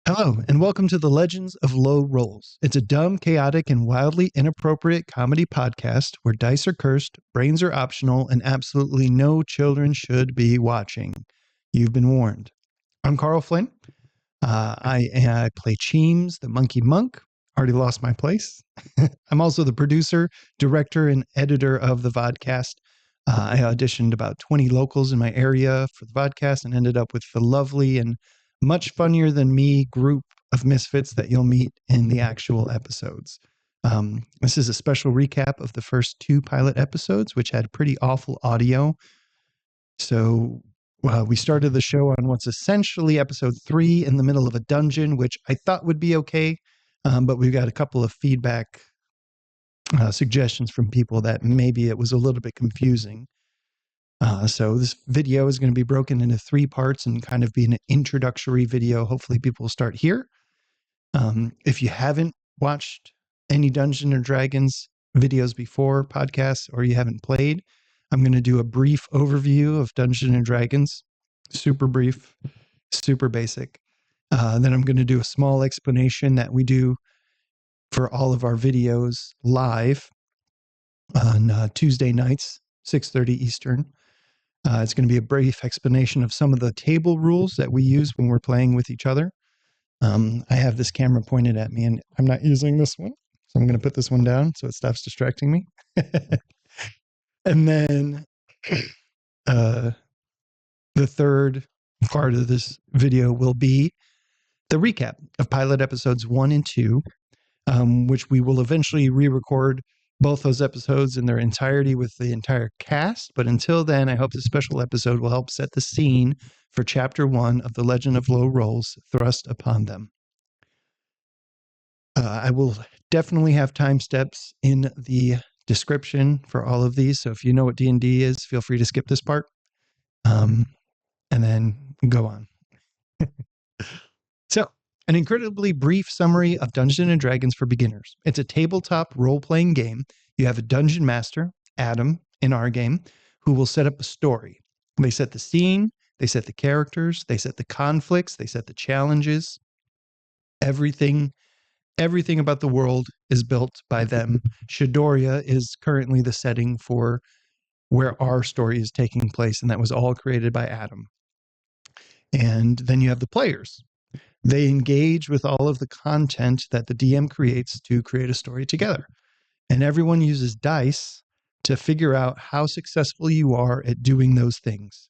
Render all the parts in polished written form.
Hello, and welcome to the Legends of Low Rolls. It's a dumb, chaotic, and wildly inappropriate comedy podcast where dice are cursed, brains are optional, and absolutely no children should be watching. You've been warned. I'm Carl Flynn. I play Cheems, the monkey monk. Already lost my place. I'm also the producer, director, and editor of the vodcast. I auditioned about 20 locals in my area for the vodcast and ended up with the lovely and much funnier than me group of misfits that you'll meet in the actual episodes. This is a special recap of the first two pilot episodes, which had pretty awful audio. So we started the show on what's essentially episode 3 in the middle of a dungeon, which I thought would be okay. But we've got a couple of feedback suggestions from people that maybe it was a little bit confusing. So this video is going to be broken into 3 parts and kind of be an introductory video. Hopefully people will start here. If you haven't watched any Dungeons and Dragons videos before, podcasts, or you haven't played, I'm going to do a brief overview of Dungeons and Dragons. Super brief, super basic. Then I'm going to do a small explanation that we do for all of our videos live on Tuesday nights, 6:30 Eastern. It's going to be a brief explanation of some of the table rules that we use when we're playing with each other. I have this camera pointed at me, and I'm not using this one, so I'm going to put this one down so it stops distracting me. And then the third part of this video will be the recap of pilot episodes 1 and 2, which we will eventually re-record both those episodes in their entirety with the entire cast. But until then, I hope this special episode will help set the scene for Chapter 1 of The Legend of Low Rolls, Thrust Upon Them. I will definitely have time steps in the description for all of these. So if you know what D&D is, feel free to skip this part and then go on. So, an incredibly brief summary of Dungeons & Dragons for beginners. It's a tabletop role-playing game. You have a dungeon master, Adam, in our game, who will set up a story. They set the scene, they set the characters, they set the conflicts, they set the challenges. Everything about the world is built by them. Shidoria is currently the setting for where our story is taking place, and that was all created by Adam. And then you have the players. They engage with all of the content that the DM creates to create a story together. And everyone uses dice to figure out how successful you are at doing those things.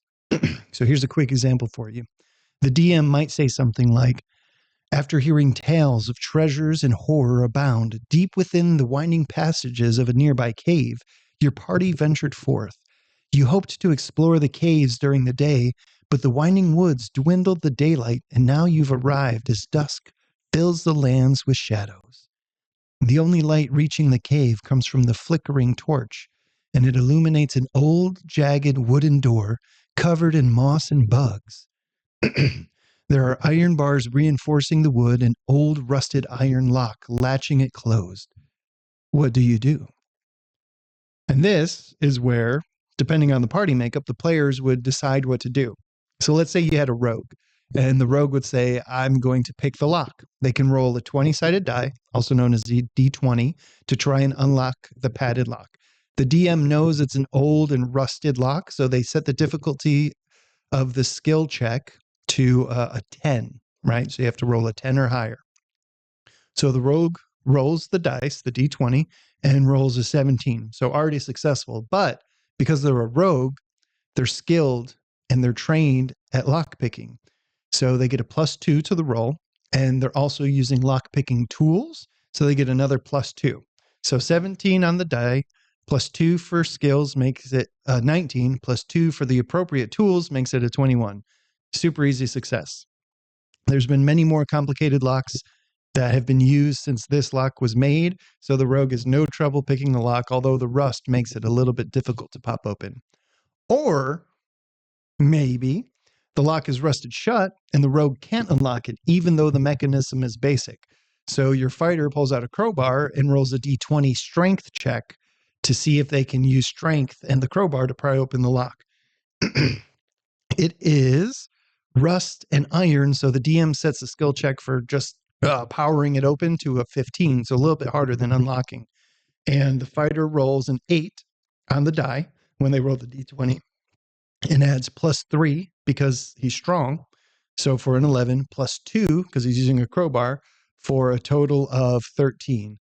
So here's a quick example for you. The DM might say something like, after hearing tales of treasures and horror abound deep within the winding passages of a nearby cave, your party ventured forth. You hoped to explore the caves during the day, but the winding woods dwindled the daylight, and now you've arrived as dusk fills the lands with shadows. The only light reaching the cave comes from the flickering torch, and it illuminates an old, jagged wooden door covered in moss and bugs. There are iron bars reinforcing the wood, and old rusted iron lock latching it closed. What do you do? And this is where, depending on the party makeup, the players would decide what to do. So let's say you had a rogue, and the rogue would say, I'm going to pick the lock. They can roll a 20-sided die, also known as D20, to try and unlock the padded lock. The DM knows it's an old and rusted lock, so they set the difficulty of the skill check to a 10, right? So you have to roll a 10 or higher. So the rogue rolls the dice, the D20, and rolls a 17. So already successful. But because they're a rogue, they're skilled and they're trained at lockpicking. So they get a +2 to the roll, and they're also using lockpicking tools. So they get another +2. So 17 on the die, +2 for skills makes it 19, +2 for the appropriate tools makes it a 21. Super easy success. There's been many more complicated locks that have been used since this lock was made, so the rogue has no trouble picking the lock, although the rust makes it a little bit difficult to pop open. Or maybe the lock is rusted shut and the rogue can't unlock it, even though the mechanism is basic. So your fighter pulls out a crowbar and rolls a D20 strength check to see if they can use strength and the crowbar to pry open the lock. It is rust, and iron. So the DM sets a skill check for just powering it open to a 15, so a little bit harder than unlocking. And the fighter rolls an 8 on the die when they roll the d20 and adds +3 because he's strong. So for an 11, +2 because he's using a crowbar for a total of 13.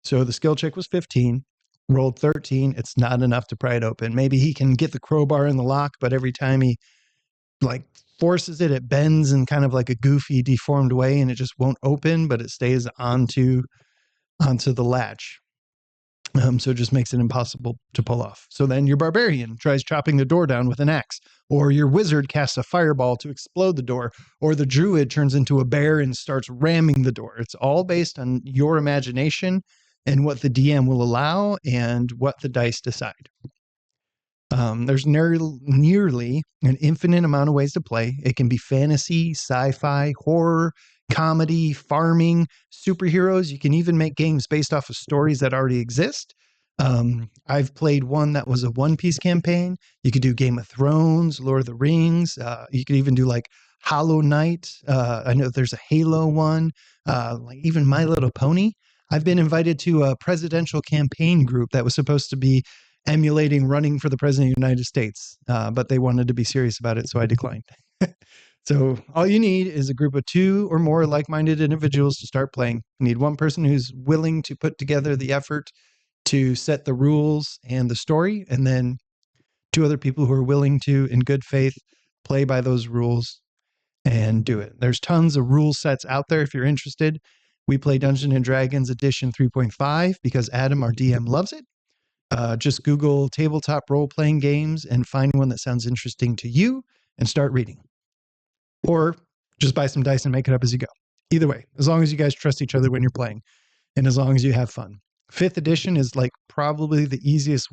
So the skill check was 15, rolled 13. It's not enough to pry it open. Maybe he can get the crowbar in the lock, but every time he like forces it, it bends in kind of like a goofy, deformed way, and it just won't open, but it stays onto the latch. So it just makes it impossible to pull off. So then your barbarian tries chopping the door down with an axe, or your wizard casts a fireball to explode the door, or the druid turns into a bear and starts ramming the door. It's all based on your imagination and what the DM will allow and what the dice decide. There's nearly an infinite amount of ways to play. It can be fantasy, sci-fi, horror, comedy, farming, superheroes. You can even make games based off of stories that already exist. I've played one that was a One Piece campaign. You could do Game of Thrones, Lord of the Rings. You could even do like Hollow Knight. I know there's a Halo one, like even My Little Pony. I've been invited to a presidential campaign group that was supposed to be emulating running for the president of the United States, but they wanted to be serious about it, so I declined. So all you need is a group of 2 or more like-minded individuals to start playing. You need one person who's willing to put together the effort to set the rules and the story, and then 2 other people who are willing to, in good faith, play by those rules and do it. There's tons of rule sets out there if you're interested. We play Dungeons and Dragons Edition 3.5 because Adam, our DM, loves it. Just Google tabletop role-playing games and find one that sounds interesting to you and start reading. Or just buy some dice and make it up as you go. Either way, as long as you guys trust each other when you're playing and as long as you have fun. 5th edition is like probably the easiest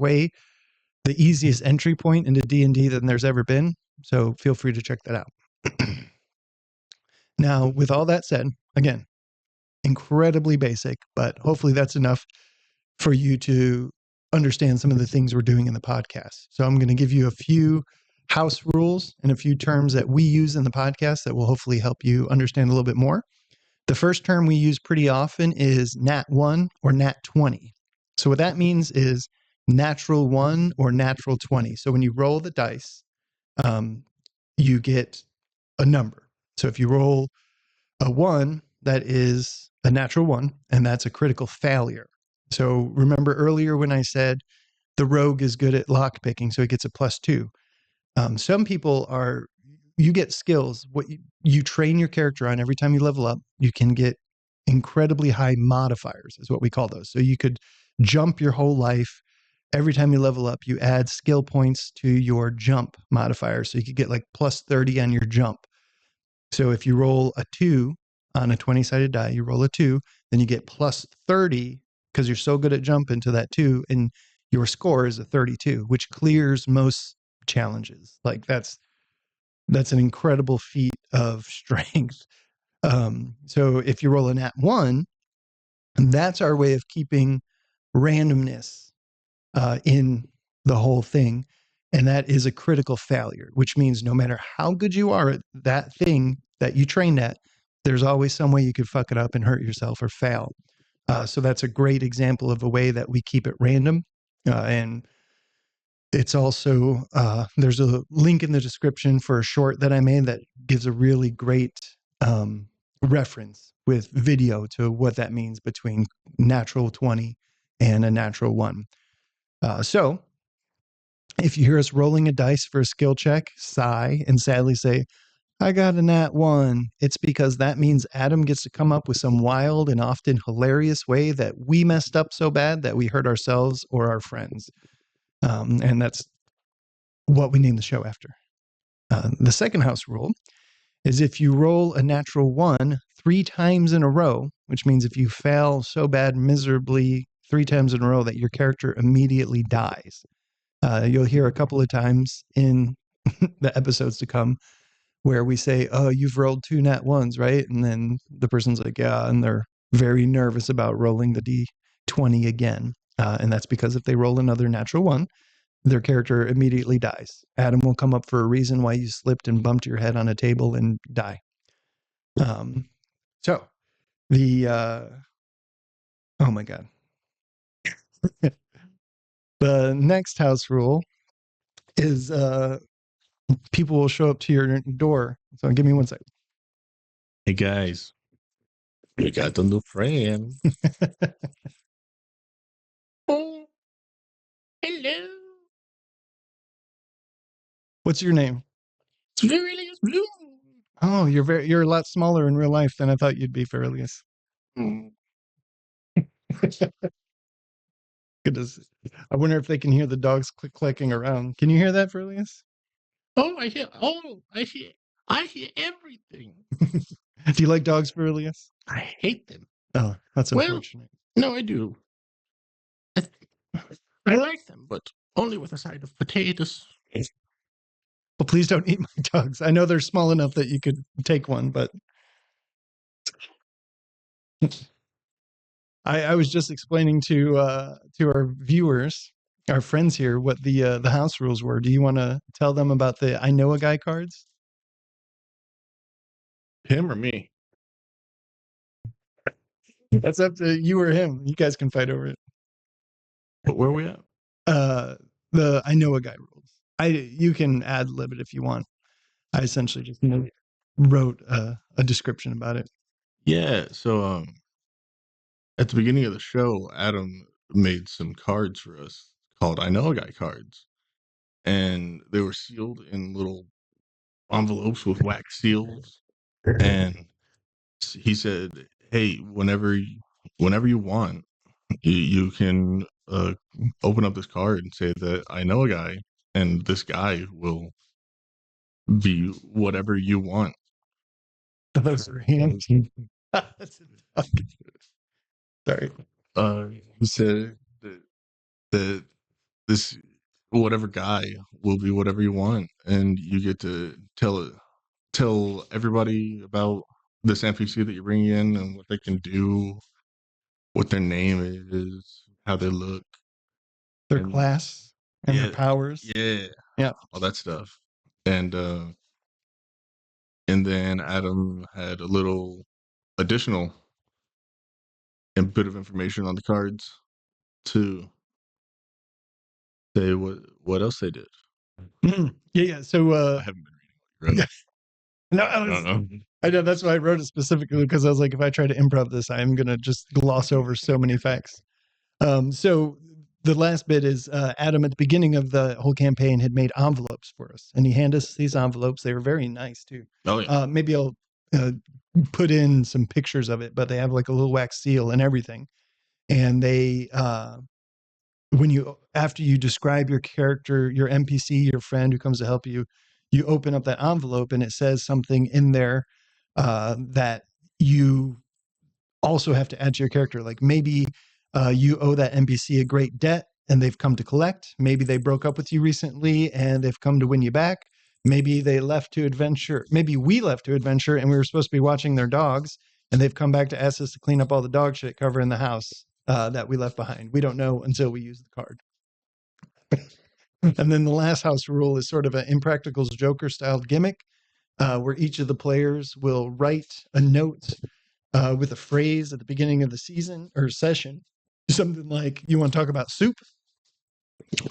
entry point into D&D than there's ever been. So feel free to check that out. Now, with all that said, again, incredibly basic, but hopefully that's enough for you to understand some of the things we're doing in the podcast. So I'm going to give you a few house rules and a few terms that we use in the podcast that will hopefully help you understand a little bit more. The first term we use pretty often is nat 1 or nat 20. So what that means is natural 1 or natural 20. So when you roll the dice, you get a number. So if you roll a 1, that is a natural 1, and that's a critical failure. So remember earlier when I said the rogue is good at lock picking, so he gets a +2. Some people you get skills. What you train your character on every time you level up, you can get incredibly high modifiers, is what we call those. So you could jump your whole life. Every time you level up, you add skill points to your jump modifier. So you could get like +30 on your jump. So if you roll a 2 on a 20-sided die, you roll a 2, then you get +30 because you're so good at jumping to that 2, and your score is a 32, which clears most challenges. Like that's an incredible feat of strength. So if you roll a nat 1, that's our way of keeping randomness in the whole thing. And that is a critical failure, which means no matter how good you are at that thing that you trained at, there's always some way you could fuck it up and hurt yourself or fail. So that's a great example of a way that we keep it random. And it's also, there's a link in the description for a short that I made that gives a really great reference with video to what that means between natural 20 and a natural 1. So if you hear us rolling a dice for a skill check, sigh and sadly say, I got a nat 1. It's because that means Adam gets to come up with some wild and often hilarious way that we messed up so bad that we hurt ourselves or our friends. And that's what we name the show after. The second house rule is if you roll a natural 1 3 times in a row, which means if you fail so bad miserably 3 times in a row that your character immediately dies. You'll hear a couple of times in the episodes to come where we say, oh, you've rolled 2 nat 1s, right? And then the person's like, yeah, and they're very nervous about rolling the D20 again. And that's because if they roll another natural 1, their character immediately dies. Adam will come up for a reason why you slipped and bumped your head on a table and die. So the oh my god. The next house rule is people will show up to your door. So give me one second. Hey guys, we got a new friend. Oh, hello. What's your name? It's Veryllius Bluemoon. Oh, you're a lot smaller in real life than I thought you'd be, Veryllius. Goodness. I wonder if they can hear the dogs clicking around. Can you hear that, Veryllius? Oh, I hear everything. Do you like dogs, Veryllius? I hate them. Oh, that's unfortunate. No, I do. I like them, but only with a side of potatoes. Well, please don't eat my dogs. I know they're small enough that you could take one, but I was just explaining to our viewers, our friends here, what the house rules were. Do you want to tell them about the I Know a Guy cards? Him or me? That's up to you or him. You guys can fight over it. But where are we at? The I Know a Guy rules. You can ad lib it if you want. I essentially just wrote a description about it. Yeah, so at the beginning of the show, Adam made some cards for us called I Know a Guy cards. And they were sealed in little envelopes with wax seals. And he said, "Hey, whenever you want, you can open up this card and say that I know a guy, and this guy will be whatever you want." Those are hands. That's a dog. Sorry. He said that this whatever guy will be whatever you want, and you get to tell everybody about this NPC that you're bringing in and what they can do, what their name is, how they look, Their class and their powers. Yeah, all that stuff. And then Adam had a little additional and bit of information on the cards to say what else they did. Yeah. So I haven't been reading. no, I know that's why I wrote it specifically, because I was like, if I try to improv this, I'm gonna just gloss over so many facts. So the last bit is Adam at the beginning of the whole campaign had made envelopes for us, and he handed us these envelopes. They were very nice too. Oh yeah. Maybe I'll put in some pictures of it, but they have like a little wax seal and everything. And they after you describe your character, your NPC, your friend who comes to help you, you open up that envelope and it says something in there that you also have to add to your character. Like maybe you owe that NPC a great debt and they've come to collect. Maybe they broke up with you recently and they've come to win you back. Maybe they left to adventure. Maybe we left to adventure and we were supposed to be watching their dogs and they've come back to ask us to clean up all the dog shit covering the house that we left behind. We don't know until we use the card. And then the last house rule is sort of an Impractical's Joker style gimmick where each of the players will write a note with a phrase at the beginning of the season or session. Something like, you want to talk about soup?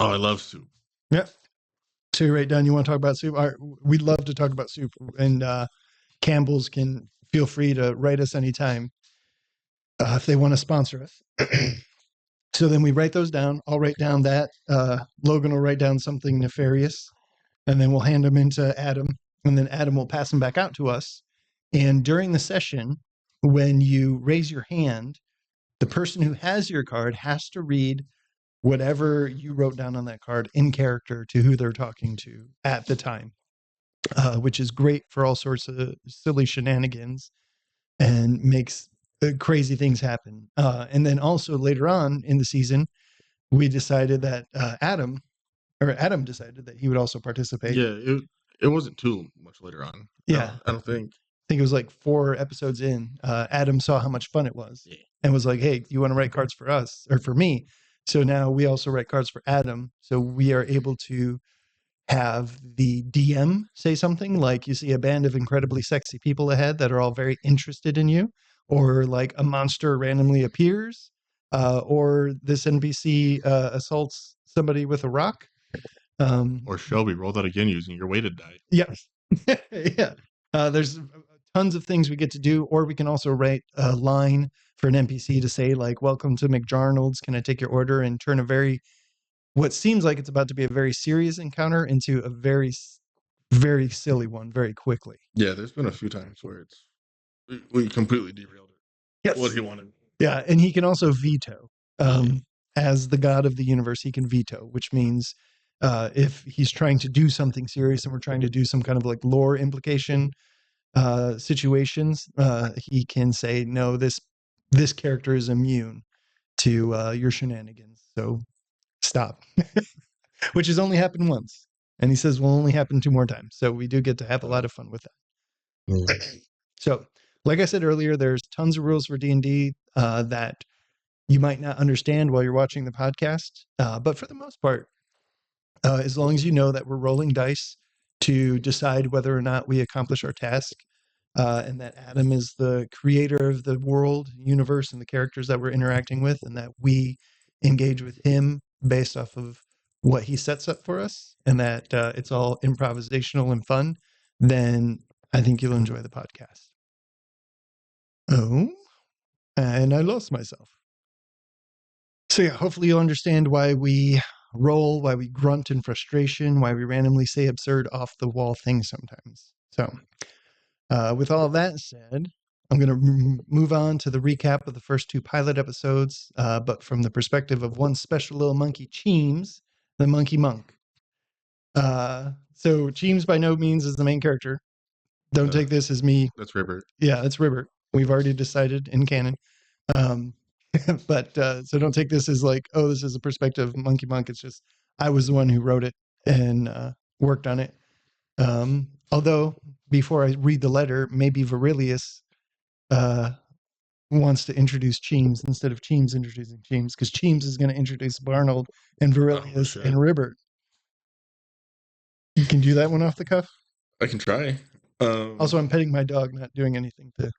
Oh, I love soup. Yeah. So you write down, you want to talk about soup? We'd love to talk about soup. And Campbell's can feel free to write us anytime if they want to sponsor us. So then we write those down. I'll write down that. Logan will write down something nefarious. And then we'll hand them into Adam. And then Adam will pass them back out to us. And during the session, when you raise your hand, the person who has your card has to read whatever you wrote down on that card in character to who they're talking to at the time, which is great for all sorts of silly shenanigans and makes crazy things happen. And then also later on in the season, we decided that Adam decided that he would also participate. Yeah, it wasn't too much later on. Yeah. I don't think. I think it was like 4 episodes in. Adam saw how much fun it was and was like, hey, you want to write cards for us or for me? So now we also write cards for Adam. So we are able to have the DM say something like, you see a band of incredibly sexy people ahead that are all very interested in you, or like a monster randomly appears, or this NPC assaults somebody with a rock. Or Shelby, roll that again using your weighted die. Yes. Yeah. There's tons of things we get to do, or we can also write a line for an NPC to say, like, welcome to McDonald's. Can I take your order? And turn what seems like it's about to be a very serious encounter into a very, very silly one very quickly. Yeah, there's been a few times where we completely derailed it. Yes. What he wanted. Yeah. And he can also veto. As the god of the universe, he can veto, which means if he's trying to do something serious and we're trying to do some kind of like lore implication situations, he can say, no, this character is immune to your shenanigans, so stop. Which has only happened once, and he says will only happen 2 more times, so we do get to have a lot of fun with that. So like I said earlier, there's tons of rules for D&D that you might not understand while you're watching the podcast, but for the most part, as long as you know that we're rolling dice to decide whether or not we accomplish our task, and that Adam is the creator of the world, universe, and the characters that we're interacting with, and that we engage with him based off of what he sets up for us, and that it's all improvisational and fun, then I think you'll enjoy the podcast. Oh, and I lost myself. So yeah, hopefully you'll understand why we roll, why we grunt in frustration, why we randomly say absurd off the wall things sometimes. So with all of that said, I'm going to move on to the recap of the first 2 pilot episodes, but from the perspective of one special little monkey, Cheems, the monkey monk. So Cheems by no means is the main character. Don't take this as me. That's Ribbert. Yeah, that's Ribbert. We've already decided in canon. But so don't take this as like, oh, this is a perspective of Monkey Monk. It's just I was the one who wrote it and worked on it. Although before I read the letter, maybe Veryllius wants to introduce Cheems instead of Cheems introducing Cheems, because Cheems is going to introduce Barnold and Veryllius and Ribbert. You can do that one off the cuff? I can try. Also, I'm petting my dog, not doing anything to...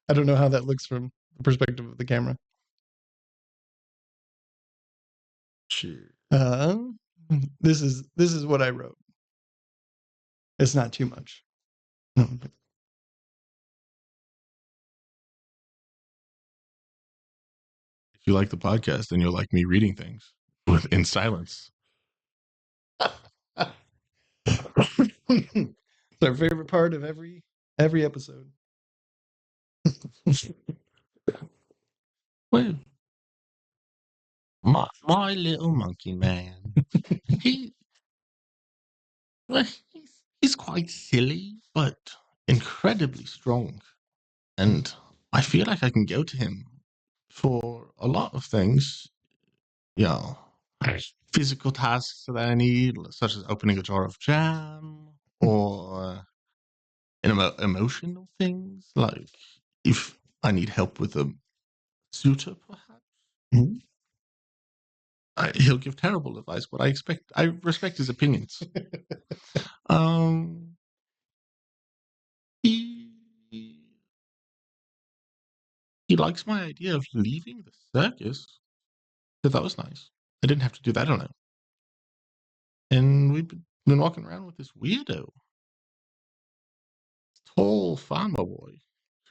I don't know how that looks from the perspective of the camera. Sure. This is what I wrote. It's not too much. If you like the podcast, then you'll like me reading things in silence. It's our favorite part of every episode. Well, my little monkey man. he well, he's quite silly, but incredibly strong. And I feel like I can go to him for a lot of things. You know, physical tasks that I need, such as opening a jar of jam, or emotional things, like if I need help with a suitor, perhaps. Mhm. He'll give terrible advice, but I respect his opinions. He he likes my idea of leaving the circus, so that was nice. I didn't have to do that alone. And we've been walking around with this weirdo, tall farmer boy,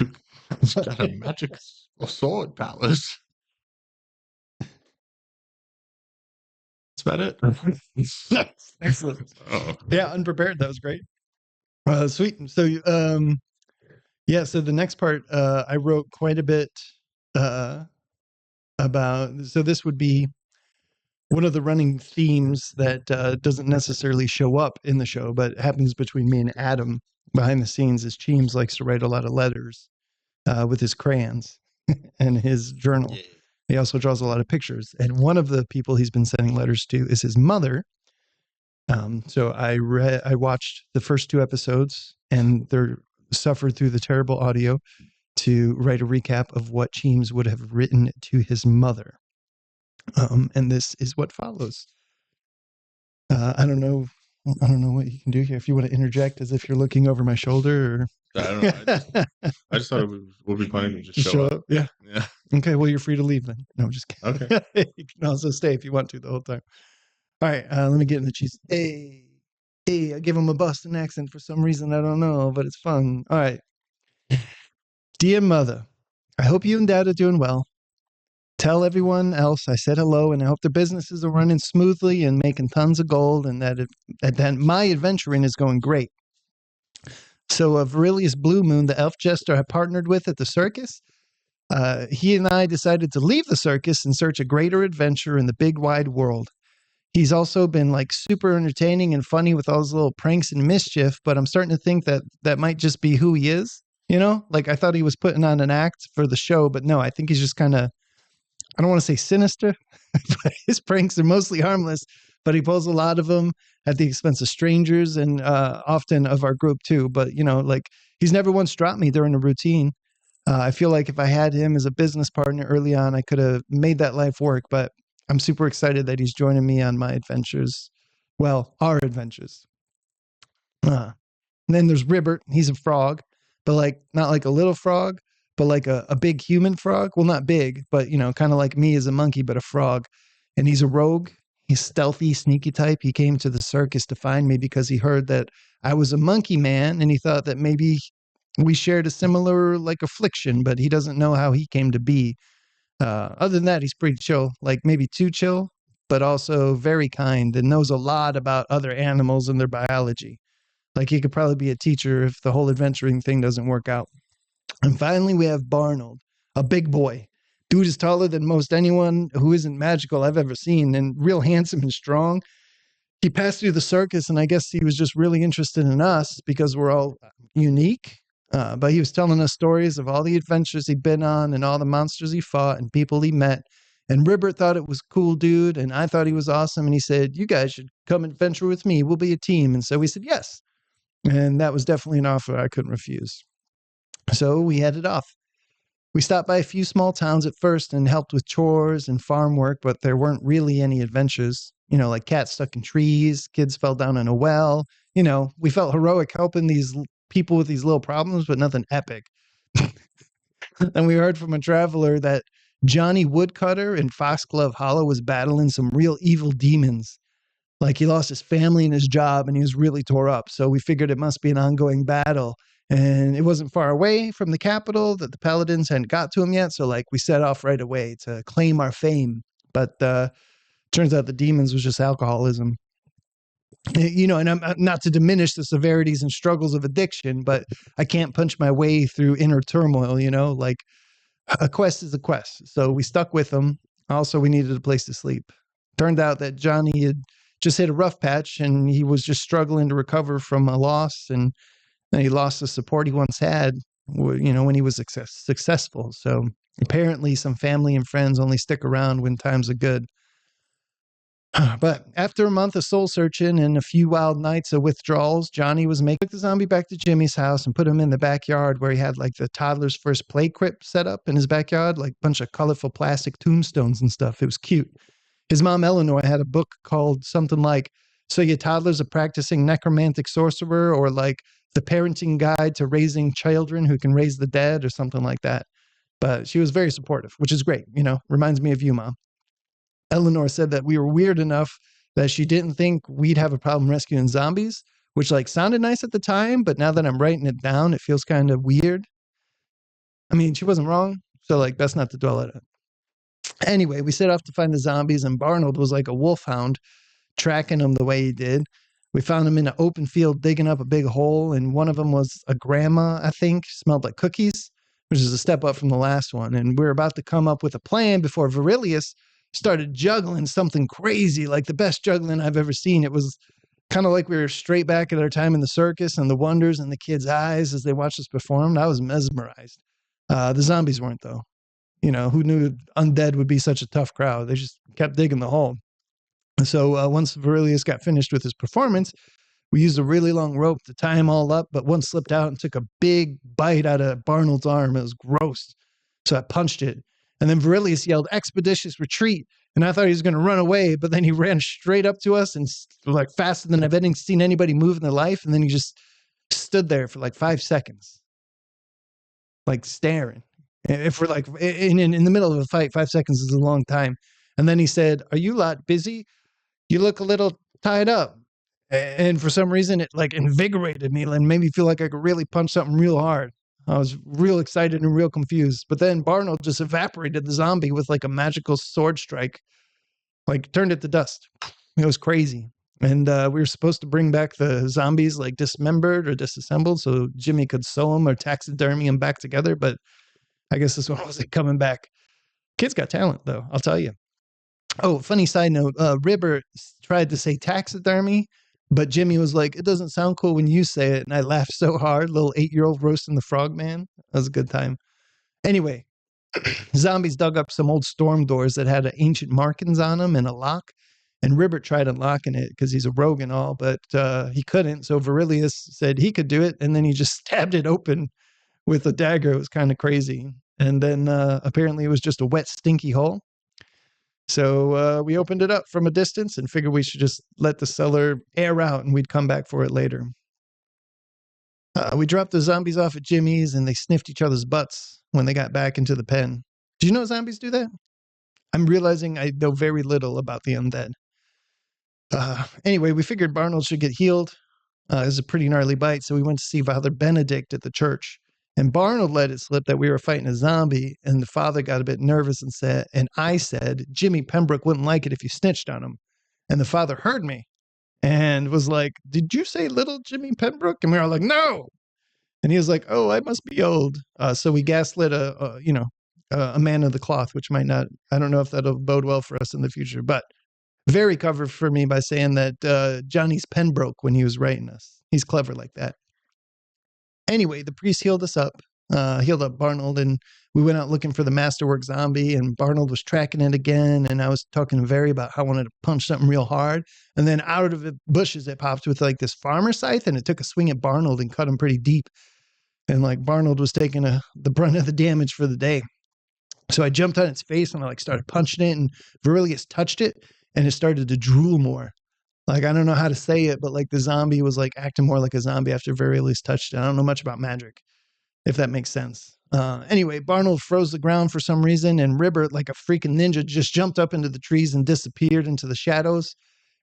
who's got a magic sword powers. That's about it. Excellent. Oh. Yeah, unprepared. That was great. Sweet. So, yeah. So the next part, I wrote quite a bit about. So this would be one of the running themes that doesn't necessarily show up in the show, but happens between me and Adam behind the scenes. Is Cheems likes to write a lot of letters with his crayons and his journal. Yeah. He also draws a lot of pictures, and one of the people he's been sending letters to is his mother. So I watched the first 2 episodes, and they're suffered through the terrible audio to write a recap of what Cheems would have written to his mother. And this is what follows. I don't know. I don't know what you can do here. If you want to interject as if you're looking over my shoulder, I don't know. I just thought would be funny to just just show show up. up. Yeah. Yeah. Okay. Well, you're free to leave then. No, I'm just Okay. kidding. You can also stay if you want to the whole time. All right. Let me get in the cheese. Hey, hey, I give him a Boston accent for some reason. I don't know, but it's fun. All right. Dear mother, I hope you and dad are doing well. Tell everyone else I said hello and I hope their businesses are running smoothly and making tons of gold and that my adventuring is going great. So, Veryllius Bluemoon, the elf jester I partnered with at the circus, he and I decided to leave the circus and search a greater adventure in the big wide world. He's also been like super entertaining and funny with all his little pranks and mischief, but I'm starting to think that that might just be who he is. You know, like I thought he was putting on an act for the show, but no, I think he's just kind of, I don't want to say sinister, but his pranks are mostly harmless, but he pulls a lot of them at the expense of strangers and often of our group too. But, you know, like he's never once dropped me during a routine. I feel like if I had him as a business partner early on, I could have made that life work. But I'm super excited that he's joining me on my adventures. Well, our adventures. And then there's Ribbert. He's a frog, but like not like a little frog, but like a big human frog. Well, not big, but you know, kind of like me as a monkey, but a frog. And he's a rogue. He's stealthy, sneaky type. He came to the circus to find me because he heard that I was a monkey man and he thought that maybe we shared a similar like affliction, but he doesn't know how he came to be. Other than that, he's pretty chill, like maybe too chill, but also very kind and knows a lot about other animals and their biology. Like he could probably be a teacher if the whole adventuring thing doesn't work out. And finally, we have Barnold, a big boy. Dude is taller than most anyone who isn't magical I've ever seen and real handsome and strong. He passed through the circus, and I guess he was just really interested in us because we're all unique. But he was telling us stories of all the adventures he'd been on and all the monsters he fought and people he met. And Ribbert thought it was cool, dude, and I thought he was awesome. And he said, "You guys should come adventure with me. We'll be a team." And so we said, "Yes." And that was definitely an offer I couldn't refuse. So we headed off. We stopped by a few small towns at first and helped with chores and farm work, but there weren't really any adventures. You know, like cats stuck in trees, kids fell down in a well. You know, we felt heroic helping these people with these little problems, but nothing epic. And we heard from a traveler that Johnny Woodcutter in Foxglove Hollow was battling some real evil demons. Like he lost his family and his job and he was really tore up. So we figured it must be an ongoing battle. And it wasn't far away from the capital that the paladins hadn't got to him yet. So like we set off right away to claim our fame. But turns out the demons was just alcoholism. You know, and I'm not to diminish the severities and struggles of addiction, but I can't punch my way through inner turmoil, you know, like a quest is a quest. So we stuck with them. Also, we needed a place to sleep. Turned out that Johnny had just hit a rough patch and he was just struggling to recover from a loss. And he lost the support he once had, you know, when he was successful. So apparently, some family and friends only stick around when times are good. But after a month of soul searching and a few wild nights of withdrawals, Johnny was making the zombie back to Jimmy's house and put him in the backyard where he had like the toddler's first play crypt set up in his backyard, like a bunch of colorful plastic tombstones and stuff. It was cute. His mom, Eleanor, had a book called something like So Your Toddler's a Practicing Necromantic Sorcerer, or like The Parenting Guide to Raising Children Who Can Raise the Dead, or something like that. But she was very supportive, which is great. You know, reminds me of you, Mom. Eleanor said that we were weird enough that she didn't think we'd have a problem rescuing zombies, which like sounded nice at the time, but now that I'm writing it down, it feels kind of weird. I mean, she wasn't wrong, so like best not to dwell on it. Anyway, we set off to find the zombies, and Barnold was like a wolfhound, tracking them the way he did. We found him in an open field digging up a big hole, and one of them was a grandma, I think, smelled like cookies, which is a step up from the last one. And we were about to come up with a plan before Veryllius started juggling something crazy, like the best juggling I've ever seen. It was kind of like we were straight back at our time in the circus and the wonders in the kids' eyes as they watched us perform. I was mesmerized. The zombies weren't, though. You know, who knew undead would be such a tough crowd? They just kept digging the hole. So once Veryllius got finished with his performance, we used a really long rope to tie him all up, but one slipped out and took a big bite out of Barnold's arm. It was gross. So I punched it, And then Veryllius yelled, "Expeditious retreat." And I thought he was going to run away, but then he ran straight up to us and like faster than I've ever seen anybody move in their life. And then he just stood there for like 5 seconds, like staring. If we're like in the middle of a fight, 5 seconds is a long time. And then he said, "Are you lot busy? You look a little tied up." And for some reason, it like invigorated me and made me feel like I could really punch something real hard. I was real excited and real confused. But then Barnold just evaporated the zombie with like a magical sword strike, like turned it to dust. It was crazy. And we were supposed to bring back the zombies like dismembered or disassembled so Jimmy could sew them or taxidermy them back together. But I guess this one wasn't coming back. Kid's got talent, though, I'll tell you. Oh, funny side note, Ribber tried to say taxidermy, but Jimmy was like, "It doesn't sound cool when you say it." And I laughed so hard, little 8-year-old roasting the frog man. That was a good time. Anyway, zombies dug up some old storm doors that had ancient markings on them and a lock. And Ribbert tried unlocking it because he's a rogue and all, but he couldn't. So Veryllius said he could do it. And then he just stabbed it open with a dagger. It was kind of crazy. And then apparently it was just a wet, stinky hole. So we opened it up from a distance and figured we should just let the cellar air out and we'd come back for it later. We dropped the zombies off at Jimmy's and they sniffed each other's butts when they got back into the pen. Did you know zombies do that? I'm realizing I know very little about the undead. Anyway, we figured Barnold should get healed. It was a pretty gnarly bite, so we went to see Father Benedict at the church. And Barnold let it slip that we were fighting a zombie, and the father got a bit nervous and I said, "Jimmy Pembroke wouldn't like it if you snitched on him." And the father heard me and was like, "Did you say little Jimmy Pembroke?" And we were all like, "No." And he was like, "Oh, I must be old." So we gaslit a man of the cloth, which might not, I don't know if that'll bode well for us in the future, but very clever for me by saying that Johnny's pen broke when he was writing us. He's clever like that. Anyway, the priest healed us up, healed up Barnold, and we went out looking for the masterwork zombie, and Barnold was tracking it again, and I was talking to Very about how I wanted to punch something real hard, and then out of the bushes it popped with like this farmer scythe, and it took a swing at Barnold and cut him pretty deep, and like Barnold was taking the brunt of the damage for the day. So I jumped on its face and I like started punching it, and Veryllius touched it, and it started to drool more. Like, I don't know how to say it, but like the zombie was like acting more like a zombie after Veryllius touched it. I don't know much about magic, if that makes sense. Anyway, Barnold froze the ground for some reason, and Ribber, like a freaking ninja, just jumped up into the trees and disappeared into the shadows.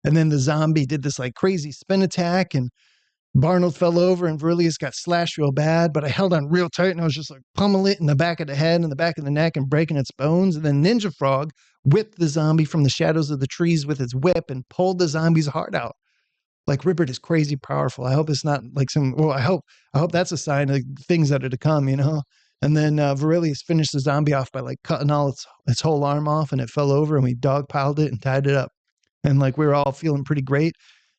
And then the zombie did this like crazy spin attack, and Barnold fell over, and Veryllius got slashed real bad, but I held on real tight, and I was just like pummeling it in the back of the head and the back of the neck and breaking its bones. And then Ninja Frog whipped the zombie from the shadows of the trees with his whip and pulled the zombie's heart out. Like, Ribbert is crazy powerful. I hope it's not like I hope that's a sign of things that are to come, you know? And then Veryllius finished the zombie off by like cutting all its whole arm off, and it fell over, and we dogpiled it and tied it up. And like we were all feeling pretty great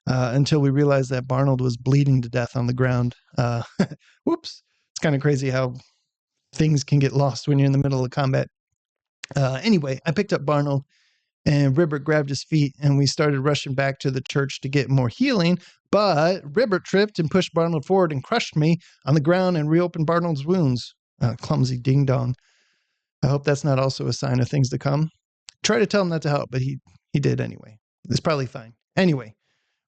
until we realized that Barnold was bleeding to death on the ground. Whoops. It's kind of crazy how things can get lost when you're in the middle of combat. Anyway, I picked up Barnold, and Ribbert grabbed his feet, and we started rushing back to the church to get more healing. But Ribbert tripped and pushed Barnold forward and crushed me on the ground and reopened Barnold's wounds. Clumsy ding dong. I hope that's not also a sign of things to come. Try to tell him not to help, but he did anyway. It's probably fine. Anyway,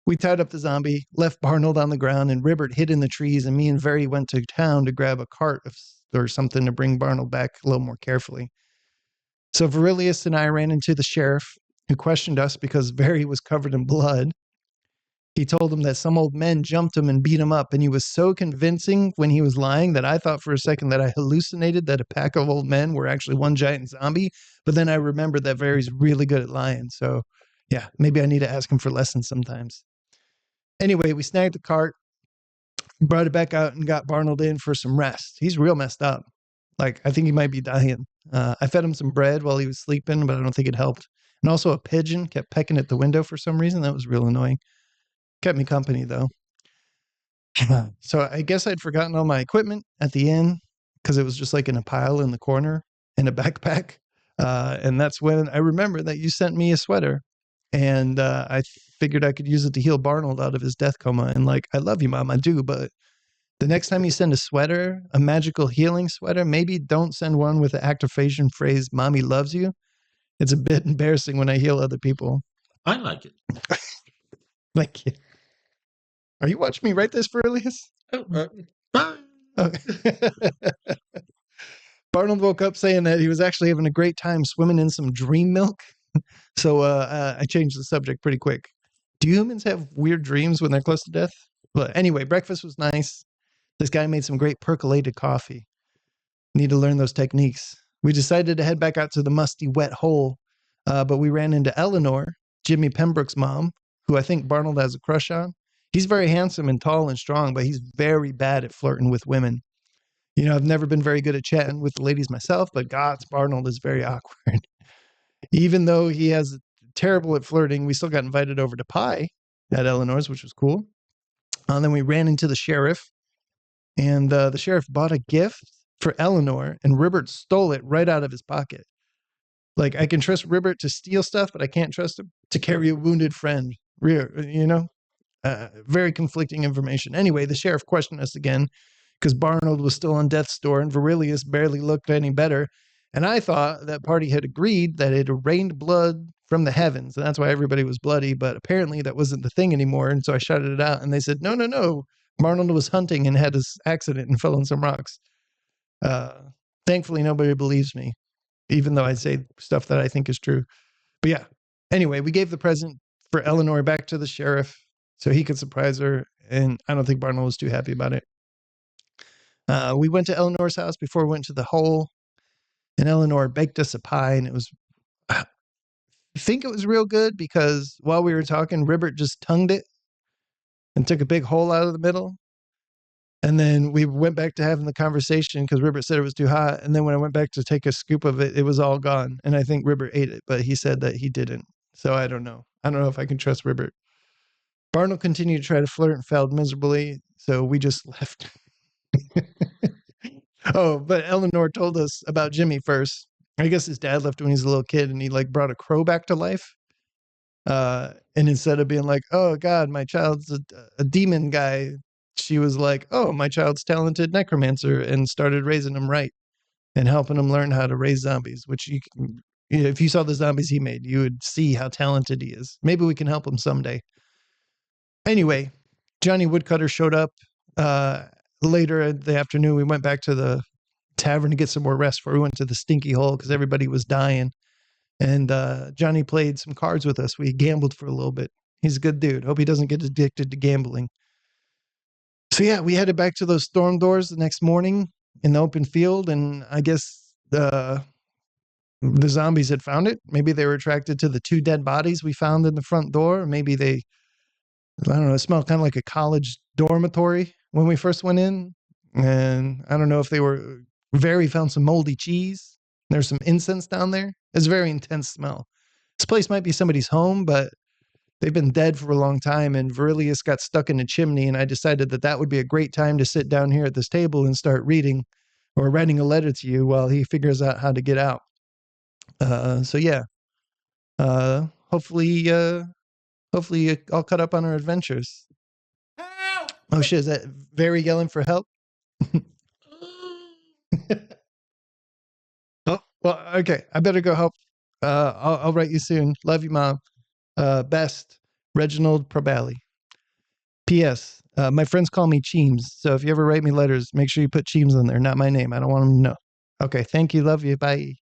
we tied up the zombie, left Barnold on the ground, and Ribbert hid in the trees, and me and Very went to town to grab a cart or something to bring Barnold back a little more carefully. So Veryllius and I ran into the sheriff, who questioned us because Very was covered in blood. He told him that some old men jumped him and beat him up, and he was so convincing when he was lying that I thought for a second that I hallucinated that a pack of old men were actually one giant zombie. But then I remembered that Very's really good at lying. So yeah, maybe I need to ask him for lessons sometimes. Anyway, we snagged the cart, brought it back out, and got Barnold in for some rest. He's real messed up. Like, I think he might be dying. I fed him some bread while he was sleeping, but I don't think it helped. And also a pigeon kept pecking at the window for some reason. That was real annoying. Kept me company, though. So I guess I'd forgotten all my equipment at the inn because it was just like in a pile in the corner in a backpack. And that's when I remember that you sent me a sweater. And I figured I could use it to heal Barnold out of his death coma. And like, I love you, Mom, I do, but The next time you send a sweater, a magical healing sweater, maybe don't send one with the activation phrase, Mommy loves you. It's a bit embarrassing when I heal other people. I like it. Thank you. Are you watching me write this, Veryllius? Bye. Okay. Barnold woke up saying that he was actually having a great time swimming in some dream milk. So I changed the subject pretty quick. Do humans have weird dreams when they're close to death? But anyway, breakfast was nice. This guy made some great percolated coffee. Need to learn those techniques. We decided to head back out to the musty, wet hole, but we ran into Eleanor, Jimmy Pembroke's mom, who I think Barnold has a crush on. He's very handsome and tall and strong, but he's very bad at flirting with women. You know, I've never been very good at chatting with the ladies myself, but God's Barnold is very awkward. Even though he has terrible at flirting, we still got invited over to pie at Eleanor's, which was cool. And then we ran into the sheriff, and the sheriff bought a gift for Eleanor, and Ribbert stole it right out of his pocket. Like, I can trust Ribbert to steal stuff, but I can't trust him to carry a wounded friend. You know, very conflicting information. Anyway, the sheriff questioned us again because Barnold was still on death's door and Veryllius barely looked any better. And I thought that party had agreed that it rained blood from the heavens, and that's why everybody was bloody. But apparently that wasn't the thing anymore. And so I shouted it out, and they said, no, no, no. Barnold was hunting and had this accident and fell on some rocks. Thankfully, nobody believes me, even though I say stuff that I think is true. But yeah, anyway, we gave the present for Eleanor back to the sheriff so he could surprise her. And I don't think Barnold was too happy about it. We went to Eleanor's house before we went to the hole, and Eleanor baked us a pie, and it was, I think it was real good because while we were talking, Ribbert just tongued it and took a big hole out of the middle. And then we went back to having the conversation because Ribbert said it was too hot. And then when I went back to take a scoop of it, it was all gone. And I think Ribbert ate it, but he said that he didn't. So I don't know. I don't know if I can trust Ribbert. Barnold continued to try to flirt and failed miserably. So we just left. Oh, but Eleanor told us about Jimmy first. I guess his dad left when he was a little kid and he like brought a crow back to life. And instead of being like, oh God, my child's a demon guy, she was like, oh, my child's talented necromancer, and started raising him right and helping him learn how to raise zombies, which if you saw the zombies he made, you would see how talented he is. Maybe we can help him someday. Anyway, Johnny Woodcutter showed up later in the afternoon. We went back to the tavern to get some more rest before we went to the stinky hole because everybody was dying. And Johnny played some cards with us. We gambled for a little bit. He's a good dude. Hope he doesn't get addicted to gambling. So yeah, we headed back to those storm doors the next morning in the open field, and I guess the zombies had found it. Maybe they were attracted to the 2 dead bodies we found in the front door. Maybe they, I don't know, it smelled kind of like a college dormitory when we first went in. And I don't know if they were, Very found some moldy cheese. There's some incense down there. It's a very intense smell. This place might be somebody's home, but they've been dead for a long time, and Veryllius got stuck in a chimney, and I decided that that would be a great time to sit down here at this table and start reading or writing a letter to you while he figures out how to get out. So yeah, hopefully you're all caught up on our adventures. Help! Oh shit, is that Very yelling for help? Oh, well, okay, I better go help. I'll write you soon. Love you, Mom. Best, Reginald Probali. P.S. My friends call me Cheems, so if you ever write me letters, make sure you put Cheems on there, not my name. I don't want them to know. Okay, thank you. Love you. Bye.